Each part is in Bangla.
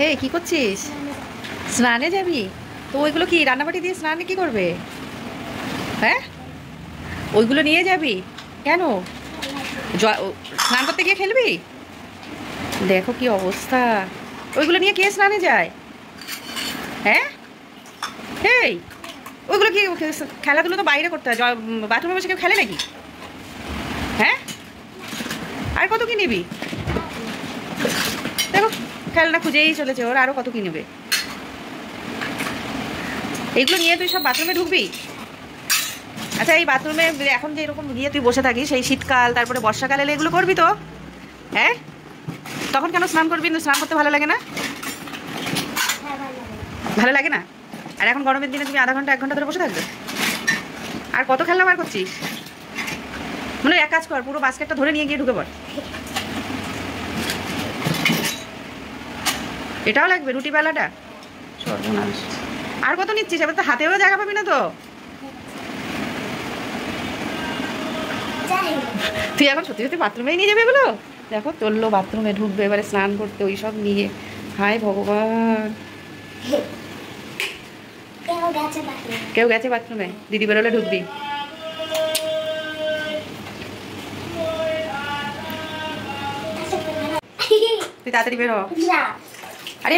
এই কি করছিস? স্নানে যাবি? তো ওইগুলো কি রান্নাবাটি দিয়ে স্নানে কি করবে? হ্যাঁ, ওইগুলো নিয়ে যাবি কেন? স্নান করতে গিয়ে খেলবি? দেখো কি অবস্থা, ওইগুলো নিয়ে কে স্নানে যায়? হ্যাঁ, এই ওইগুলো কি খেলাধুলো তো বাইরে করতে হয়, বাথরুমে বসে কেউ খেলে নাকি? হ্যাঁ, আর কত কি নিবি? দেখো খেলনা খুঁজেই চলেছে, ওর আরও কত কি নেবে। এইগুলো নিয়ে তুই সব বাথরুমে ঢুকবি? আচ্ছা, এই বাথরুমে এখন যে এরকম গিয়ে তুই বসে থাকিস, সেই শীতকাল তারপরে বর্ষাকাল এলে এগুলো করবি তো? হ্যাঁ, তখন কেন স্নান করবি? স্নান করতে ভালো লাগে না? ভালো লাগে না? আর এখন গরমের দিনে তুমি আধা ঘন্টা 1 ঘন্টা ধরে বসে থাকবে? আর কত খেলনা বার করছিস? মানে এক কাজ কর, পুরো বাস্কেটটা ধরে নিয়ে গিয়ে ঢুকে পড়। এটাও লাগবে, রুটি বেলাটা? সর্বনাশ, আর কত নিচ্ছিস? এবার তো হাতেও জায়গা পাবি না তো। তুই এখন সত্যি সত্যি বাথরুমেই নিয়ে যাবে এগুলো? দেখো চললো বাথরুমে ঢুকবে এবারে স্নান করতে, ওই সব নিয়ে। হায় ভগবান, কেউ গেছে বাথরুমে? দিদি বেরোলে ঢুকবি? তুই তাড়াতাড়ি বেরো। আরে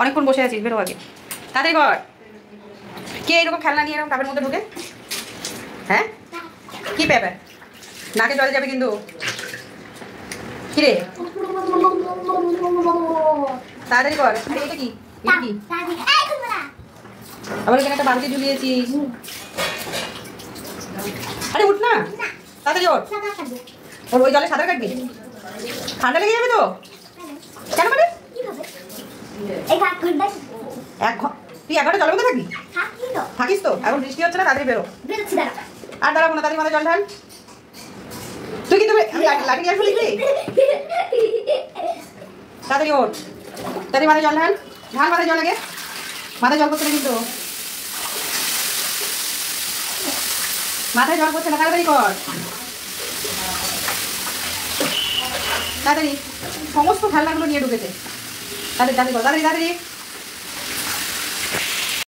অনেকক্ষণ বসে আছিস, বেরো আগে, তাড়াতাড়ি কর। কে এরকম খেলনা নিয়ে এরকম টাবের মধ্যে ঢুকে? হ্যাঁ, কি ব্যাপার? নাকে জল যাবে কিন্তু। কিরে তাড়াতাড়ি কর। আরে এটা কি? কি আবার এখানে একটা বালতি ঝুলিয়েছিস? আরে উঠ না, তাড়াতাড়ি ওঠ। ওর ওই জলে সাঁতার কাটবি? ঠান্ডা লেগে যাবে তো। কেন মানে? তুই 1 ঘন্টা জলের মধ্যে থাকবি? থাকিস তো। এখন বৃষ্টি হচ্ছে না, তাড়াতাড়ি বেরো। আর দাঁড়াবো না, তাড়াতাড়ি মাথায় জল ঢাল। তুই কিন্তু লাঠি নিয়ে আসবি? তাড়াতাড়ি ওঠ, তাড়াতাড়ি মাথায় জল ঢাল। ঢাল মাথায় জল আগে, মাথায় জল করছে না কিন্তু, মাথায় জল করছে না। তাড়াতাড়ি কর, তাড়াতাড়ি। সমস্ত খেলনাগুলো নিয়ে ঢুকেছে। তাড়াতাড়ি তাড়াতাড়ি কর, তাড়াতাড়ি তাড়াতাড়ি।